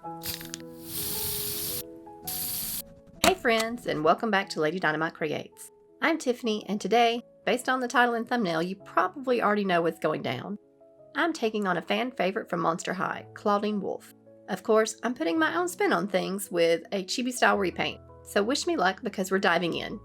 Hey friends, and welcome back to Lady Dynamite Creates. I'm Tiffany, and today, based on the title and thumbnail, you probably already know what's going down. I'm taking on a fan favorite from Monster High, Clawdeen Wolf. Of course, I'm putting my own spin on things with a Chibi style repaint, so wish me luck because we're diving in.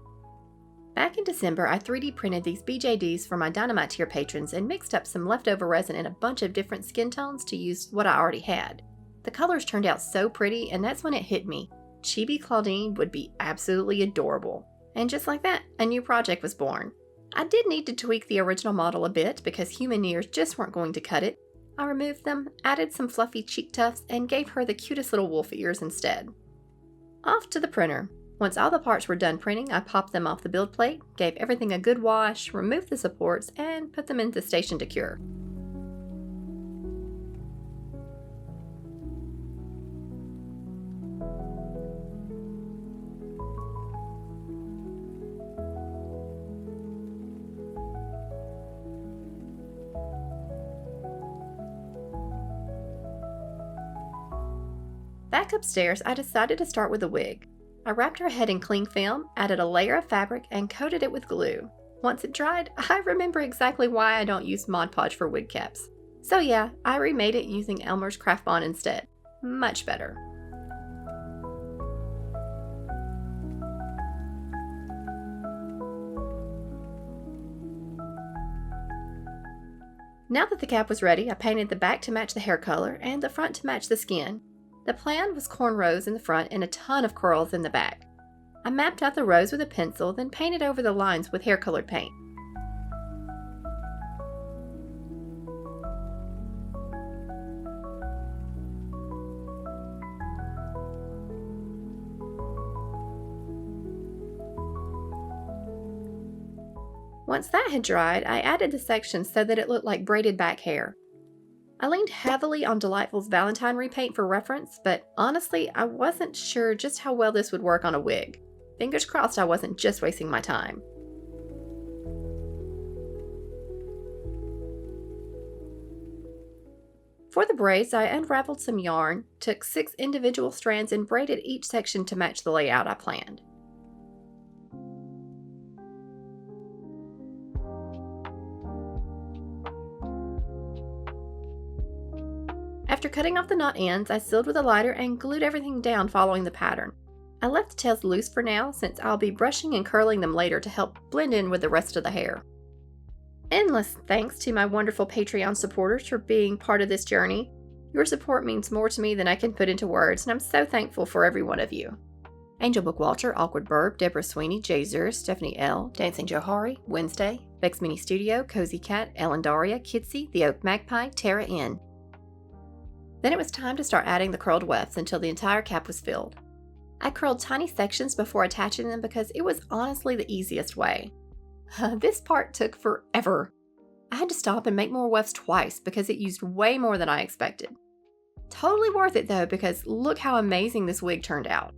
Back in December, I 3D printed these BJDs for my Dynamite tier patrons and mixed up some leftover resin in a bunch of different skin tones to use what I already had. The colors turned out so pretty, and that's when it hit me. Chibi Clawdeen would be absolutely adorable. And just like that, a new project was born. I did need to tweak the original model a bit because human ears just weren't going to cut it. I removed them, added some fluffy cheek tufts, and gave her the cutest little wolf ears instead. Off to the printer. Once all the parts were done printing, I popped them off the build plate, gave everything a good wash, removed the supports, and put them into the station to cure. Back upstairs, I decided to start with a wig. I wrapped her head in cling film, added a layer of fabric, and coated it with glue. Once it dried, I remember exactly why I don't use Mod Podge for wig caps. So yeah, I remade it using Elmer's Craft Bond instead. Much better. Now that the cap was ready, I painted the back to match the hair color and the front to match the skin. The plan was cornrows in the front and a ton of curls in the back. I mapped out the rows with a pencil, then painted over the lines with hair-colored paint. Once that had dried, I added the sections so that it looked like braided back hair. I leaned heavily on Delightful's Valentine repaint for reference, but honestly, I wasn't sure just how well this would work on a wig. Fingers crossed I wasn't just wasting my time. For the braids, I unraveled some yarn, took 6 individual strands and braided each section to match the layout I planned. After cutting off the knot ends, I sealed with a lighter and glued everything down following the pattern. I left the tails loose for now since I'll be brushing and curling them later to help blend in with the rest of the hair. Endless thanks to my wonderful Patreon supporters for being part of this journey. Your support means more to me than I can put into words, and I'm so thankful for every one of you. Angel Book Walter, Awkward Burb, Deborah Sweeney, Jay Zur, Stephanie L, Dancing Johari, Wednesday, Vex Mini Studio, Cozy Cat, Ellen Daria, Kitsy, The Oak Magpie, Tara N. Then it was time to start adding the curled wefts until the entire cap was filled. I curled tiny sections before attaching them because it was honestly the easiest way. This part took forever. I had to stop and make more wefts twice because it used way more than I expected. Totally worth it though because look how amazing this wig turned out.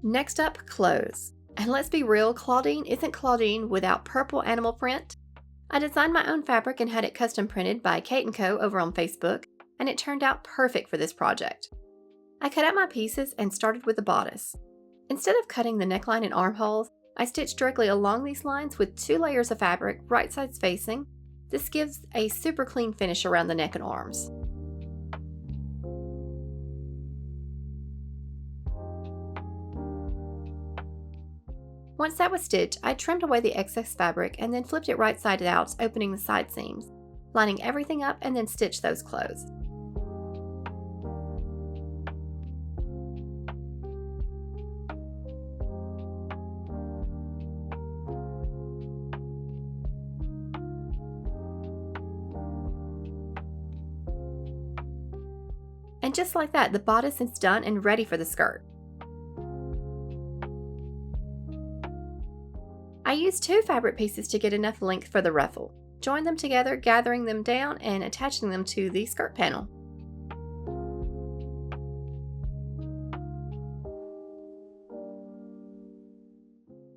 Next up, clothes. And let's be real, Clawdeen isn't Clawdeen without purple animal print. I designed my own fabric and had it custom printed by Kate & Co. over on Facebook, and it turned out perfect for this project. I cut out my pieces and started with the bodice. Instead of cutting the neckline and armholes, I stitched directly along these lines with 2 layers of fabric, right sides facing. This gives a super clean finish around the neck and arms. Once that was stitched, I trimmed away the excess fabric and then flipped it right side out, opening the side seams, lining everything up and then stitched those closed. And just like that, the bodice is done and ready for the skirt. I used 2 fabric pieces to get enough length for the ruffle. Joined them together, gathering them down and attaching them to the skirt panel.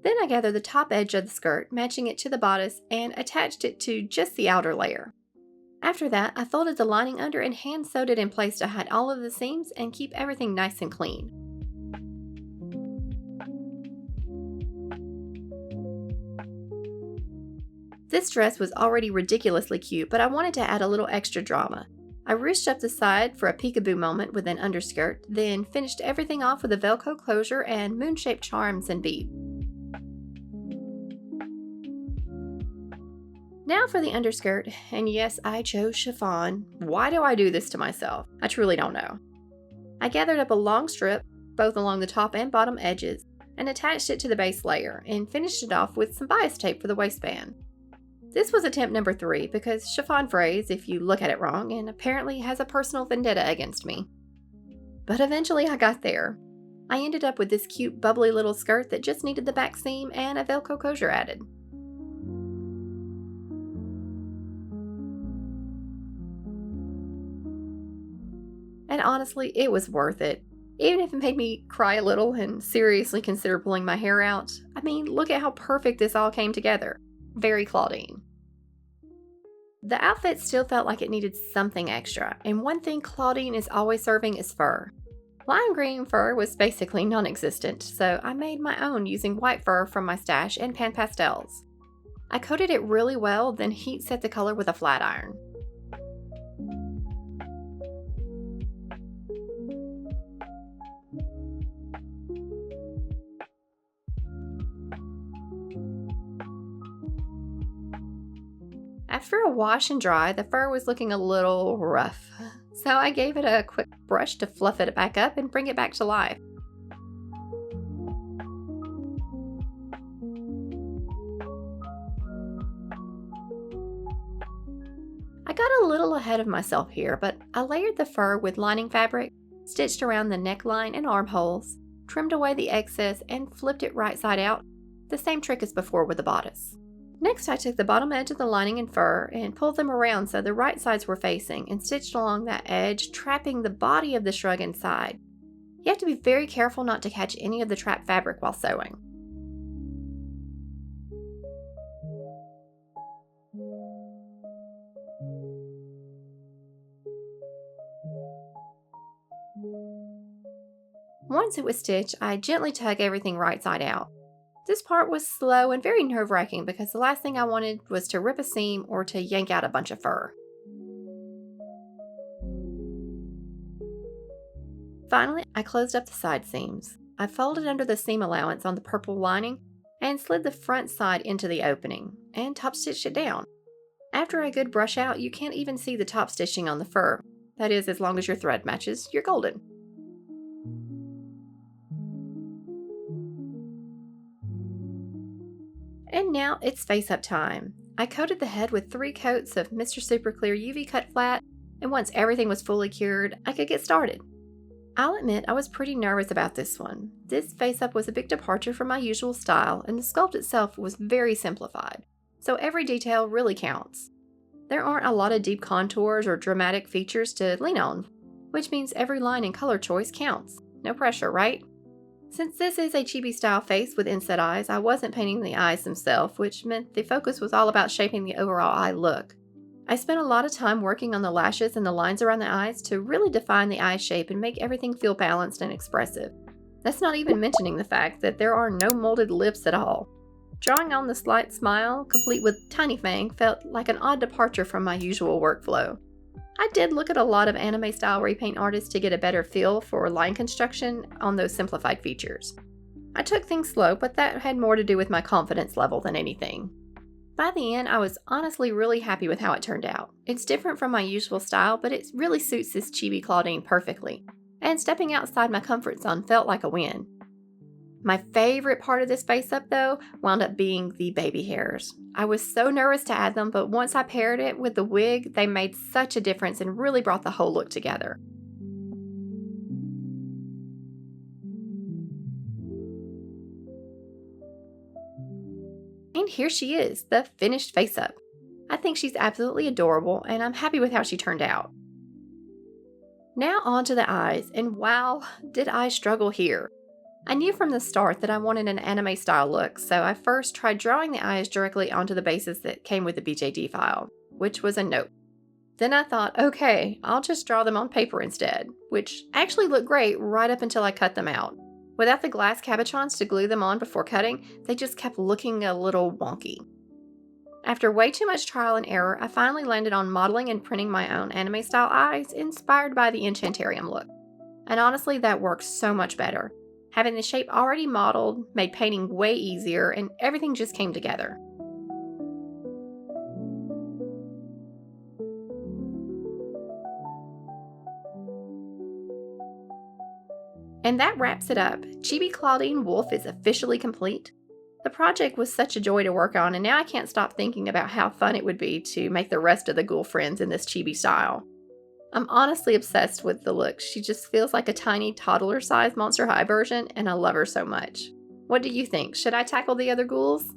Then I gathered the top edge of the skirt, matching it to the bodice, and attached it to just the outer layer. After that, I folded the lining under and hand sewed it in place to hide all of the seams and keep everything nice and clean. This dress was already ridiculously cute, but I wanted to add a little extra drama. I ruched up the side for a peekaboo moment with an underskirt, then finished everything off with a Velcro closure and moon-shaped charms and beads. Now for the underskirt, and yes, I chose chiffon. Why do I do this to myself? I truly don't know. I gathered up a long strip, both along the top and bottom edges, and attached it to the base layer, and finished it off with some bias tape for the waistband. This was attempt number 3 because chiffon frays if you look at it wrong and apparently has a personal vendetta against me. But eventually I got there. I ended up with this cute bubbly little skirt that just needed the back seam and a Velcro closure added. And honestly, it was worth it. Even if it made me cry a little and seriously consider pulling my hair out. I mean, look at how perfect this all came together. Very Clawdeen. The outfit still felt like it needed something extra, and one thing Clawdeen is always serving is fur. Lime green fur was basically non-existent, so I made my own using white fur from my stash and pan pastels. I coated it really well, then heat set the color with a flat iron. After a wash and dry, the fur was looking a little rough, so I gave it a quick brush to fluff it back up and bring it back to life. I got a little ahead of myself here, but I layered the fur with lining fabric, stitched around the neckline and armholes, trimmed away the excess, and flipped it right side out, the same trick as before with the bodice. Next, I took the bottom edge of the lining and fur and pulled them around so the right sides were facing and stitched along that edge, trapping the body of the shrug inside. You have to be very careful not to catch any of the trapped fabric while sewing. Once it was stitched, I gently tugged everything right side out. This part was slow and very nerve-wracking because the last thing I wanted was to rip a seam or to yank out a bunch of fur. Finally, I closed up the side seams. I folded under the seam allowance on the purple lining and slid the front side into the opening and top stitched it down. After a good brush out, you can't even see the top stitching on the fur. That is, as long as your thread matches, you're golden. And now it's face-up time. I coated the head with 3 coats of Mr. Super Clear UV Cut Flat, and once everything was fully cured, I could get started. I'll admit I was pretty nervous about this one. This face-up was a big departure from my usual style, and the sculpt itself was very simplified, so every detail really counts. There aren't a lot of deep contours or dramatic features to lean on, which means every line and color choice counts. No pressure, right? Since this is a chibi style face with inset eyes, I wasn't painting the eyes themselves, which meant the focus was all about shaping the overall eye look. I spent a lot of time working on the lashes and the lines around the eyes to really define the eye shape and make everything feel balanced and expressive. That's not even mentioning the fact that there are no molded lips at all. Drawing on the slight smile, complete with tiny fang, felt like an odd departure from my usual workflow. I did look at a lot of anime-style repaint artists to get a better feel for line construction on those simplified features. I took things slow, but that had more to do with my confidence level than anything. By the end, I was honestly really happy with how it turned out. It's different from my usual style, but it really suits this chibi Clawdeen perfectly, and stepping outside my comfort zone felt like a win. My favorite part of this face-up, though, wound up being the baby hairs. I was so nervous to add them, but once I paired it with the wig, they made such a difference and really brought the whole look together. And here she is, the finished face-up. I think she's absolutely adorable, and I'm happy with how she turned out. Now on to the eyes, and wow, did I struggle here. I knew from the start that I wanted an anime style look, so I first tried drawing the eyes directly onto the bases that came with the BJD file, which was a nope. Then I thought, okay, I'll just draw them on paper instead, which actually looked great right up until I cut them out. Without the glass cabochons to glue them on before cutting, they just kept looking a little wonky. After way too much trial and error, I finally landed on modeling and printing my own anime style eyes inspired by the Enchantarium look. And honestly, that works so much better. Having the shape already modeled made painting way easier, and everything just came together. And that wraps it up. Chibi Clawdeen Wolf is officially complete. The project was such a joy to work on, and now I can't stop thinking about how fun it would be to make the rest of the ghoul friends in this chibi style. I'm honestly obsessed with the look. She just feels like a tiny toddler-sized Monster High version, and I love her so much. What do you think? Should I tackle the other ghouls?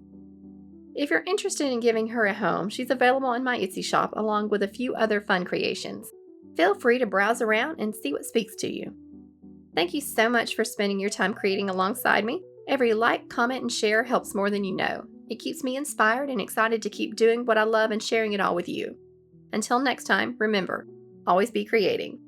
If you're interested in giving her a home, she's available in my Etsy shop along with a few other fun creations. Feel free to browse around and see what speaks to you. Thank you so much for spending your time creating alongside me. Every like, comment, and share helps more than you know. It keeps me inspired and excited to keep doing what I love and sharing it all with you. Until next time, remember, always be creating.